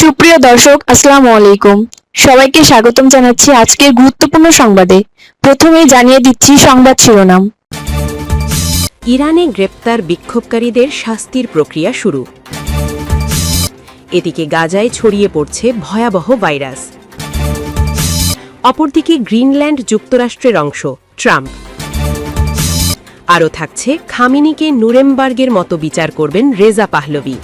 সুপ্রিয় দর্শক, আসসালামু আলাইকুম। সবাইকে স্বাগতম জানাচ্ছি আজকের গুরুত্বপূর্ণ সংবাদে। প্রথমেই জানিয়ে দিচ্ছি সংবাদ শিরোনাম। ইরানে গ্রেপ্তার বিক্ষোভকারীদের শাস্তির প্রক্রিয়া শুরু। এদিকে গাজায় ছড়িয়ে পড়ছে ভয়াবহ ভাইরাস। অপরদিকে গ্রিনল্যান্ড যুক্তরাষ্ট্রের অংশ, ট্রাম্প। আরও থাকছে খামেনিকে নুরেমবার্গের মতো বিচার করবেন রেজা পাহলভি।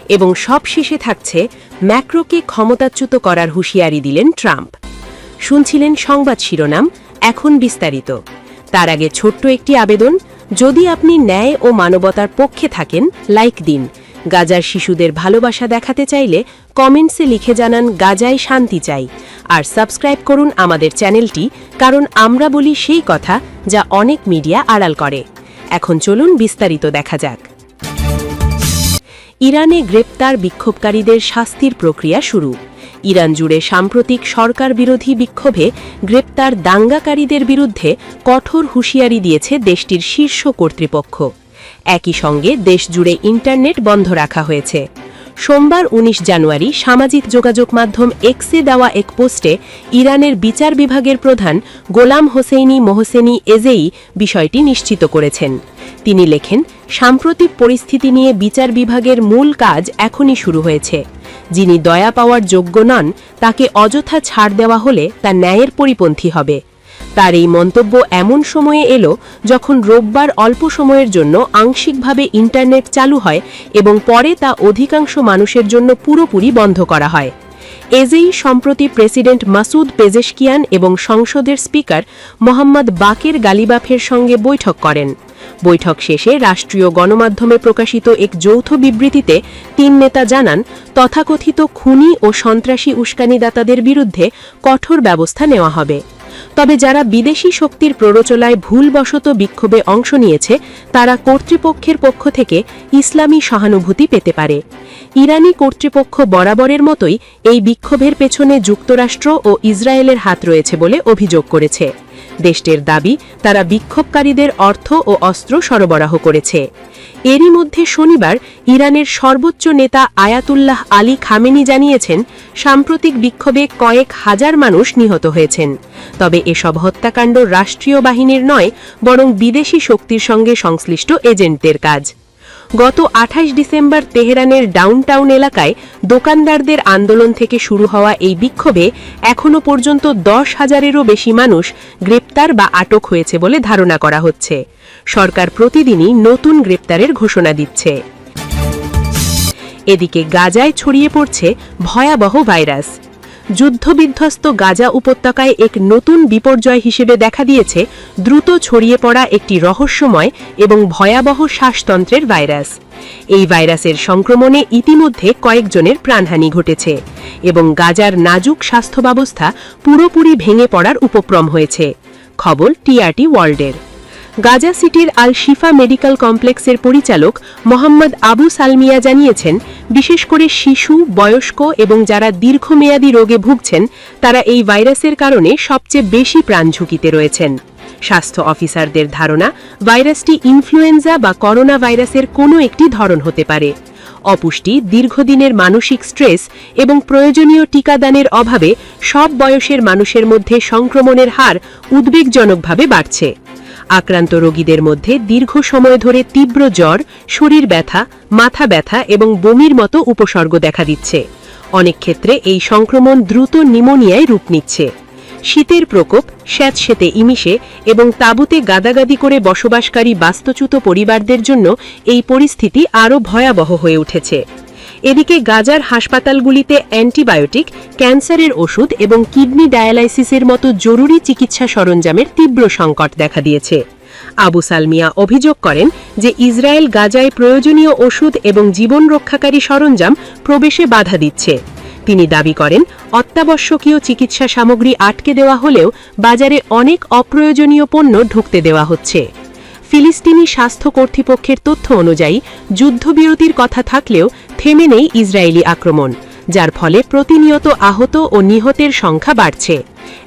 এবং সবশেষে থাকছে ম্যাক্রোকে ক্ষমতাচ্যুত করার হুঁশিয়ারি দিলেন ট্রাম্প। শুনছিলেন সংবাদ শিরোনাম, এখন বিস্তারিত। তার আগে ছোট্ট একটি আবেদন, যদি আপনি ন্যায় ও মানবতার পক্ষে থাকেন লাইক দিন। গাজার শিশুদের ভালোবাসা দেখাতে চাইলে কমেন্টসে লিখে জানান গাজায় শান্তি চাই। আর সাবস্ক্রাইব করুন আমাদের চ্যানেলটি, কারণ আমরা বলি সেই কথা যা অনেক মিডিয়া আড়াল করে। এখন চলুন বিস্তারিত দেখা যাক। ইরানে গ্রেপ্তার বিক্ষোভকারীদের শাস্তির প্রক্রিয়া শুরু। ইরান জুড়ে সাম্প্রতিক সরকার বিরোধী বিক্ষোভে গ্রেপ্তার দাঙ্গাকারীদের বিরুদ্ধে কঠোর হুঁশিয়ারি দিয়েছে দেশটির শীর্ষ কর্তৃপক্ষ। একই সঙ্গে দেশ জুড়ে ইন্টারনেট বন্ধ রাখা হয়েছে। সোমবার ১৯ জানুয়ারি সামাজিক যোগাযোগ মাধ্যম এক্সে দেওয়া এক পোস্টে ইরানের বিচার বিভাগের প্রধান গোলাম হোসেইনি মোহসেনি এজেই বিষয়টি নিশ্চিত করেছেন। তিনি লেখেন, সাম্প্রতিক পরিস্থিতি নিয়ে বিচার বিভাগের মূল কাজ এখনই শুরু হয়েছে। যিনি দয়া পাওয়ার যোগ্য নন তাকে অযথা ছাড় দেওয়া হলে তা ন্যায়ের পরিপন্থী হবে। তার এই মন্তব্য এমন সময়ে এলো যখন রোববার অল্প সময়ের জন্য আংশিকভাবে ইন্টারনেট চালু হয় এবং পরে তা অধিকাংশ মানুষের জন্য পুরোপুরি বন্ধ করা হয়। এজেই সম্প্রতি প্রেসিডেন্ট মাসুদ পেজেশকিয়ান এবং সংসদের স্পিকার মোহাম্মদ বাকের গালিবাফের সঙ্গে বৈঠক করেন। বৈঠক শেষে রাষ্ট্রীয় গণমাধ্যমে প্রকাশিত এক যৌথ বিবৃতিতে তিন নেতা জানান, তথাকথিত খুনি ও সন্ত্রাসী উস্কানিদাতাদের বিরুদ্ধে কঠোর ব্যবস্থা নেওয়া হবে। তবে যারা বিদেশি শক্তির প্ররোচনায় ভুলবশত বিক্ষোভে অংশ নিয়েছে তারা কর্তৃপক্ষের পক্ষ থেকে ইসলামী সহানুভূতি পেতে পারে। ইরানি কর্তৃপক্ষ বরাবরের মতোই এই বিক্ষোভের পেছনে যুক্তরাষ্ট্র ও ইসরায়েলের হাত রয়েছে বলে অভিযোগ করেছে। দেশটির দাবি, তারা বিক্ষোভকারীদের অর্থ ও অস্ত্র সরবরাহ করেছে। এরই মধ্যে শনিবার ইরানের সর্বোচ্চ নেতা আয়াতুল্লাহ আলী খামেনি জানিয়েছেন, সাম্প্রতিক বিক্ষোভে কয়েক হাজার মানুষ নিহত হয়েছেন। তবে এসব হত্যাকাণ্ড রাষ্ট্রীয় বাহিনীর নয়, বরং বিদেশি শক্তির সঙ্গে সংশ্লিষ্ট এজেন্টদের কাজ। গত ২৮ ডিসেম্বর তেহরানের ডাউনটাউন এলাকায় দোকানদারদের আন্দোলন থেকে শুরু হওয়া এই বিক্ষোভে এখনও পর্যন্ত ১০,০০০-এরও বেশি মানুষ গ্রেপ্তার বা আটক হয়েছে বলে ধারণা করা হচ্ছে। সরকার প্রতিদিনই নতুন গ্রেপ্তারের ঘোষণা দিচ্ছে। এদিকে গাজায় ছড়িয়ে পড়ছে ভয়াবহ ভাইরাস। যুদ্ধবিধ্বস্ত গাজা উপত্যকায় এক নতুন বিপর্যয় হিসেবে দেখা দিয়েছে দ্রুত ছড়িয়ে পড়া একটি রহস্যময় এবং ভয়াবহ শ্বাসতন্ত্রের ভাইরাস। এই ভাইরাসের সংক্রমণে ইতিমধ্যে কয়েকজনের প্রাণহানি ঘটেছে এবং গাজার নাজুক স্বাস্থ্য ব্যবস্থা পুরোপুরি ভেঙে পড়ার উপক্রম হয়েছে। খবর টিআরটি ওয়ার্ল্ডের। গাজা সিটির আল শিফা মেডিকেল কমপ্লেক্সের পরিচালক মোহাম্মদ আবু সালমিয়া জানিয়েছেন, বিশেষ করে শিশু, বয়স্ক এবং যারা দীর্ঘমেয়াদী রোগে ভুগছেন তারা এই ভাইরাসের কারণে সবচেয়ে বেশি প্রাণ ঝুঁকিতে রয়েছেন। স্বাস্থ্য অফিসারদের ধারণা, ভাইরাসটি ইনফ্লুয়েঞ্জা বা করোনা ভাইরাসের কোনো একটি ধরন হতে পারে। অপুষ্টি, দীর্ঘদিনের মানসিক স্ট্রেস এবং প্রয়োজনীয় টিকাদানের অভাবে সব বয়সের মানুষের মধ্যে সংক্রমণের হার উদ্বেগজনকভাবে বাড়ছে। আক্রান্ত রোগীদের মধ্যে দীর্ঘ সময় ধরে তীব্র জ্বর, শরীর ব্যথা, মাথা ব্যথা এবং বমির মতো উপসর্গ দেখা দিচ্ছে। অনেক ক্ষেত্রে এই সংক্রমণ দ্রুত নিউমোনিয়ায় রূপ নিচ্ছে। শীতের প্রকোপ, স্যাঁতসেঁতে ইমিশে এবং তাঁবুতে গাদাগাদি করে বসবাসকারী বাস্তুচ্যুত পরিবারদের জন্য এই পরিস্থিতি আরও ভয়াবহ হয়ে উঠেছে। এদিকে গাজার হাসপাতালগুলিতে অ্যান্টিবায়োটিক, ক্যান্সারের ওষুধ এবং কিডনি ডায়ালাইসিসের মতো জরুরি চিকিৎসা সরঞ্জামের তীব্র সংকট দেখা দিয়েছে। আবু সালমিয়া অভিযোগ করেন যে ইসরায়েল গাজায় প্রয়োজনীয় ওষুধ এবং জীবন রক্ষাকারী সরঞ্জাম প্রবেশে বাধা দিচ্ছে। তিনি দাবি করেন, অত্যাবশ্যকীয় চিকিৎসা সামগ্রী আটকে দেওয়া হলেও বাজারে অনেক অপ্রয়োজনীয় পণ্য ঢুকতে দেওয়া হচ্ছে। ফিলিস্তিনি স্বাস্থ্য কর্তৃপক্ষের তথ্য অনুযায়ী যুদ্ধবিরতির কথা থাকলেও থেমে নেই ইসরায়েলি আক্রমণ, যার ফলে প্রতিনিয়ত আহত ও নিহতের সংখ্যা বাড়ছে।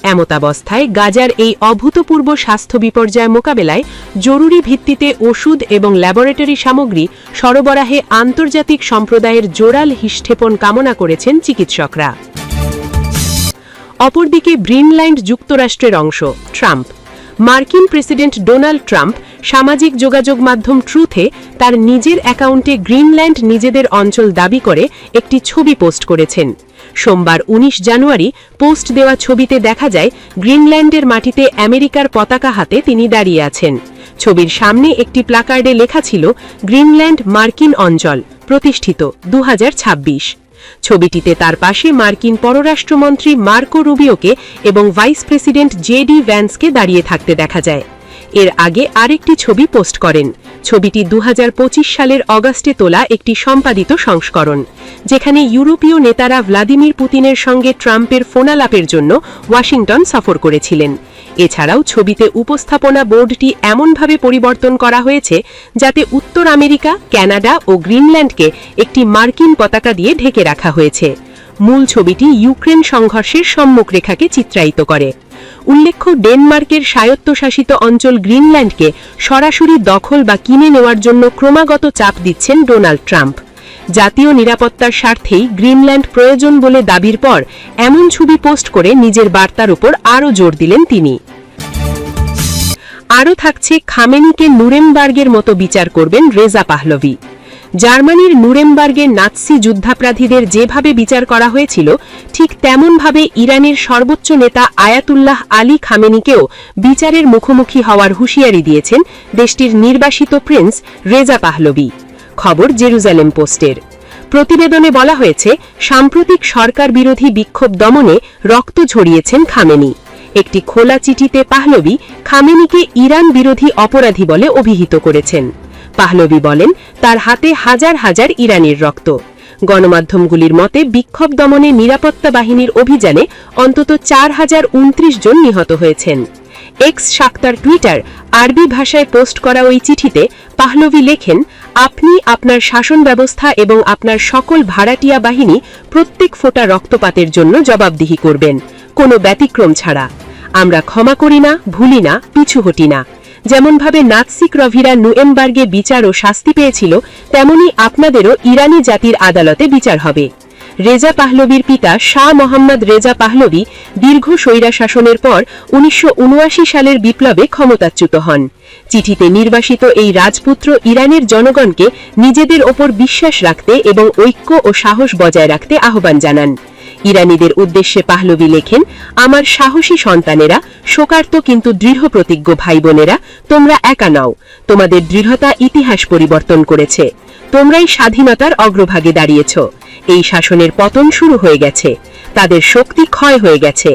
এমতাবস্থায় গাজার এই অভূতপূর্ব স্বাস্থ্য বিপর্যয় মোকাবেলায় জরুরি ভিত্তিতে ওষুধ এবং ল্যাবরেটরি সামগ্রী সরবরাহে আন্তর্জাতিক সম্প্রদায়ের জোরাল হিষ্ঠেপন কামনা করেছেন চিকিৎসকরা। অপরদিকে গ্রিনল্যান্ড যুক্তরাষ্ট্রের অংশ। ট্রাম্প। মার্কিন প্রেসিডেন্ট ডোনাল্ড ট্রাম্প সামাজিক যোগাযোগ মাধ্যম ট্রুথে তার নিজের অ্যাকাউন্টে গ্রিনল্যান্ড নিজেদের অঞ্চল দাবি করে একটি ছবি পোস্ট করেছেন। সোমবার ১৯ জানুয়ারি পোস্ট দেওয়া ছবিতে দেখা যায় গ্রিনল্যান্ডের মাটিতে আমেরিকার পতাকা হাতে তিনি দাঁড়িয়ে আছেন। ছবির সামনে একটি প্ল্যাকার্ডে লেখা ছিল, গ্রিনল্যান্ড মার্কিন অঞ্চল, প্রতিষ্ঠিত ২০২৬। ছবিটিতে তার পাশে মার্কিন পররাষ্ট্রমন্ত্রী মার্কো রুবিওকে এবং ভাইস প্রেসিডেন্ট জেডি ভ্যান্সকে দাঁড়িয়ে থাকতে দেখা যায়। এর আগে আরেকটি ছবি পোস্ট করেন। ছবিটি ২০২৫ সালের অগাস্টে তোলা একটি সম্পাদিত সংস্করণ, যেখানে ইউরোপীয় নেতারা ভ্লাদিমির পুতিনের সঙ্গে ট্রাম্পের ফোনালাপের জন্য ওয়াশিংটন সফর করেছিলেন। এছাড়াও ছবিতে উপস্থাপনা বোর্ডটি এমনভাবে পরিবর্তন করা হয়েছে যাতে উত্তর আমেরিকা, কানাডা ও গ্রিনল্যান্ডকে একটি মার্কিন পতাকা দিয়ে ঢেকে রাখা হয়েছে। মূল ছবিটি ইউক্রেন সংঘর্ষের সম্মুখরেখাকে চিত্রায়িত করে। উল্লেখ্য, ডেনমার্কের স্বায়ত্তশাসিত অঞ্চল গ্রিনল্যান্ডকে সরাসরি দখল বা কিনে নেওয়ার জন্য ক্রমাগত চাপ দিচ্ছেন ডোনাল্ড ট্রাম্প। জাতীয় নিরাপত্তার স্বার্থেই গ্রিনল্যান্ড প্রয়োজন বলে দাবির পর এমন ছবি পোস্ট করে নিজের বার্তার উপর আরও জোর দিলেন তিনি। আরও থাকছে, খামেনিকে নুরেমবার্গের মতো বিচার করবেন রেজা পাহলভি। জার্মানির নুরেমবার্গের নাৎসি যুদ্ধাপরাধীদের যেভাবে বিচার করা হয়েছিল, ঠিক তেমনভাবে ইরানের সর্বোচ্চ নেতা আয়াতুল্লাহ আলী খামেনিকেও বিচারের মুখোমুখি হওয়ার হুঁশিয়ারি দিয়েছেন দেশটির নির্বাসিত প্রিন্স রেজা পাহলভি। খবর জেরুজালেম পোস্টের। প্রতিবেদনে বলা হয়েছে, সাম্প্রতিক সরকার বিরোধী বিক্ষোভ দমনে রক্ত ঝরিয়েছেন খামেনি। একটি খোলা চিঠিতে পাহলভি খামেনিকে ইরান বিরোধী অপরাধী বলে অভিহিত করেছেন। পাহলভি বলেন, তার হাতে হাজার হাজার ইরানির রক্ত। গণমাধ্যমগুলির মতে বিক্ষোভ দমনে নিরাপত্তা বাহিনীর অভিযানে অন্তত ৪,০২৯ জন নিহত হয়েছেন। এক্স শাক্তার টুইটার আরবি ভাষায় পোস্ট করা ওই চিঠিতে পাহলভি লেখেন, আপনি আপনার শাসন ব্যবস্থা এবং আপনার সকল ভাড়াটিয়া বাহিনী প্রত্যেক ফোঁটা রক্তপাতের জন্য জবাবদিহি করবেন, কোনো ব্যতিক্রম ছাড়া। আমরা ক্ষমা করি না, ভুলি না, পিছু হটি না। যেমনভাবে নাৎসিকরভিরা নুরেমবার্গে বিচার ও শাস্তি পেয়েছিল, তেমনি আপনাদেরও ইরানি জাতির আদালতে বিচার হবে। রেজা পাহলভির পিতা শাহ মোহাম্মদ রেজা পাহলভি দীর্ঘ স্বৈরাশাসনের পর ১৯৭৯ সালের বিপ্লবে ক্ষমতাচ্যুত হন। চিঠিতে নির্বাসিত এই রাজপুত্র ইরানের জনগণকে নিজেদের ওপর বিশ্বাস রাখতে এবং ঐক্য ও সাহস বজায় রাখতে আহ্বান জানান। ইরানিদের উদ্দেশ্যে পাহলভি লেখেন, আমার সাহসী সন্তানেরা, শোকার্ত কিন্তু দৃঢ় প্রতিজ্ঞ ভাই বোনেরা, তোমরা একা নাও। তোমাদের দৃঢ়তা ইতিহাস পরিবর্তন করেছে। তোমরাই স্বাধীনতার অগ্রভাগে দাঁড়িয়েছ। এই শাসনের পতন শুরু হয়ে গেছে, তাদের শক্তি ক্ষয় হয়ে গেছে।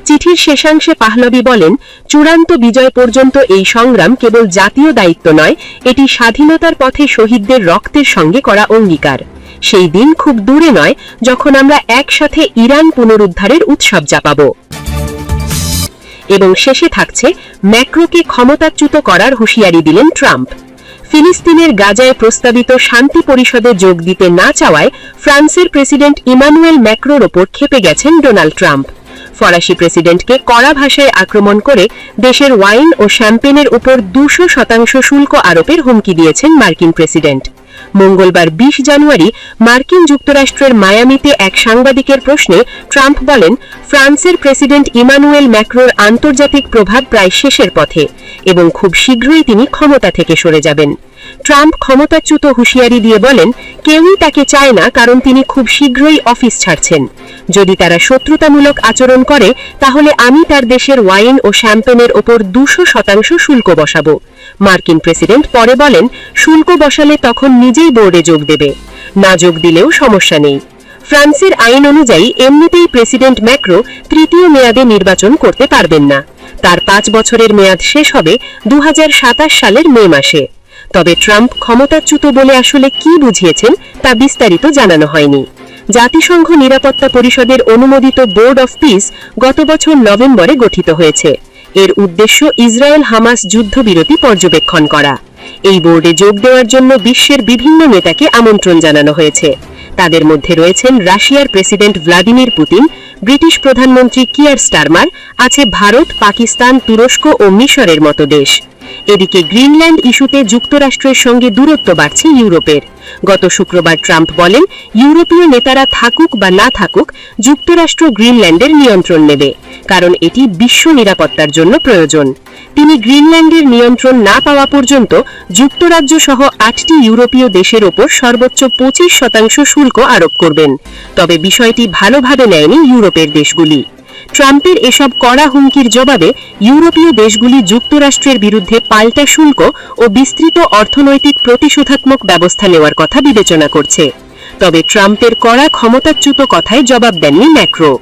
চিঠির শেষাংশে পাহলভি বলেন, চূড়ান্ত বিজয় পর্যন্ত এই সংগ্রাম কেবল জাতীয় দায়িত্ব নয়, এটি স্বাধীনতার পথে শহীদদের রক্তের সঙ্গে করা অঙ্গীকার। সেই দিন খুব দূরে নয় যখন আমরা একসাথে ইরান পুনরুদ্ধারের উৎসব জাপাব। এবং শেষে থাকছে, ম্যাক্রোকে ক্ষমতাচ্যুত করার হুঁশিয়ারি দিলেন ট্রাম্প। ফিলিস্তিনের গাজায় প্রস্তাবিত শান্তি পরিষদে যোগ দিতে না চাওয়ায় ফ্রান্সের প্রেসিডেন্ট ইমানুয়েল ম্যাক্রোর ওপর ক্ষেপে গেছেন ডোনাল্ড ট্রাম্প। ফরাসি প্রেসিডেন্টকে কড়া ভাষায় আক্রমণ করে দেশের ওয়াইন ও শ্যাম্পেনের উপর ২০০% শুল্ক আরোপের হুমকি দিয়েছেন মার্কিন প্রেসিডেন্ট। মঙ্গলবার ২০ জানুয়ারি মার্কিন যুক্তরাষ্ট্রের মায়ামিতে এক সাংবাদিকের প্রশ্নে ট্রাম্প বলেন, ফ্রান্সের প্রেসিডেন্ট ইমানুয়েল ম্যাক্রোর আন্তর্জাতিক প্রভাব প্রায় শেষের পথে এবং খুব শীঘ্রই তিনি ক্ষমতা থেকে সরে যাবেন। ট্রাম্প ক্ষমতাচ্যুত হুঁশিয়ারি দিয়ে বলেন, কেউই তাকে চায় না, কারণ তিনি খুব শীঘ্রই অফিস ছাড়ছেন। যদি তারা শত্রুতামূলক আচরণ করে, তাহলে আমি তার দেশের ওয়াইন ও শ্যাম্পেনের ওপর ২০০% শুল্ক বসাবো। মার্কিন প্রেসিডেন্ট পরে বলেন, শুল্ক বসালে তখন নিজেই বোর্ডে যোগ দেবে, না যোগ দিলেও সমস্যা নেই। ফ্রান্সের আইন অনুযায়ী এমনিতেই প্রেসিডেন্ট ম্যাক্রো তৃতীয় মেয়াদে নির্বাচন করতে পারবেন না। তার ৫ বছরের মেয়াদ শেষ হবে ২০২৭ সালের মে মাসে। তবে ট্রাম্প ক্ষমতাচ্যুত বলে আসলে কি বুঝিয়েছেন তা বিস্তারিত জানানো হয়নি। জাতিসংঘ নিরাপত্তা পরিষদের অনুমোদিত বোর্ড অফ পিস গত বছর নভেম্বরে গঠিত হয়েছে। এর উদ্দেশ্য ইসরায়েল হামাস যুদ্ধবিরতি পর্যবেক্ষণ করা। এই বোর্ডে যোগ দেওয়ার জন্য বিশ্বের বিভিন্ন নেতাকে আমন্ত্রণ জানানো হয়েছে। তাদের মধ্যে রয়েছেন রাশিয়ার প্রেসিডেন্ট ভ্লাদিমির পুতিন, ব্রিটিশ প্রধানমন্ত্রী কিয়ার স্টারমার, আছে ভারত, পাকিস্তান, তুরস্ক ও মিশরের মতো দেশ। এদিকে গ্রিনল্যান্ড ইস্যুতে যুক্তরাষ্ট্রের সঙ্গে দূরত্ব বাড়ছে ইউরোপের। গত শুক্রবার ট্রাম্প বলেন, ইউরোপীয় নেতারা থাকুক বা না থাকুক, যুক্তরাষ্ট্র গ্রিনল্যান্ডের নিয়ন্ত্রণ নেবে, কারণ এটি বিশ্ব নিরাপত্তার জন্য প্রয়োজন। তিনি গ্রিনল্যান্ডের নিয়ন্ত্রণ না পাওয়া পর্যন্ত যুক্তরাজ্য সহ 8টি ইউরোপীয় দেশের ওপর সর্বোচ্চ 25% শুল্ক আরোপ করবেন। তবে বিষয়টি ভালোভাবে নেয়নি ইউরোপের দেশগুলি। ট্রাম্পের এসব কড়া হুমকির জবাবে ইউরোপীয় দেশগুলি যুক্তরাষ্ট্রের বিরুদ্ধে পাল্টা শুল্ক ও বিস্তৃত অর্থনৈতিক প্রতিশোধাত্মক ব্যবস্থা নেওয়ার কথা বিবেচনা করছে। তবে ট্রাম্পের কড়া ক্ষমতাচ্যুত কথায় জবাব দেননি ম্যাক্রো।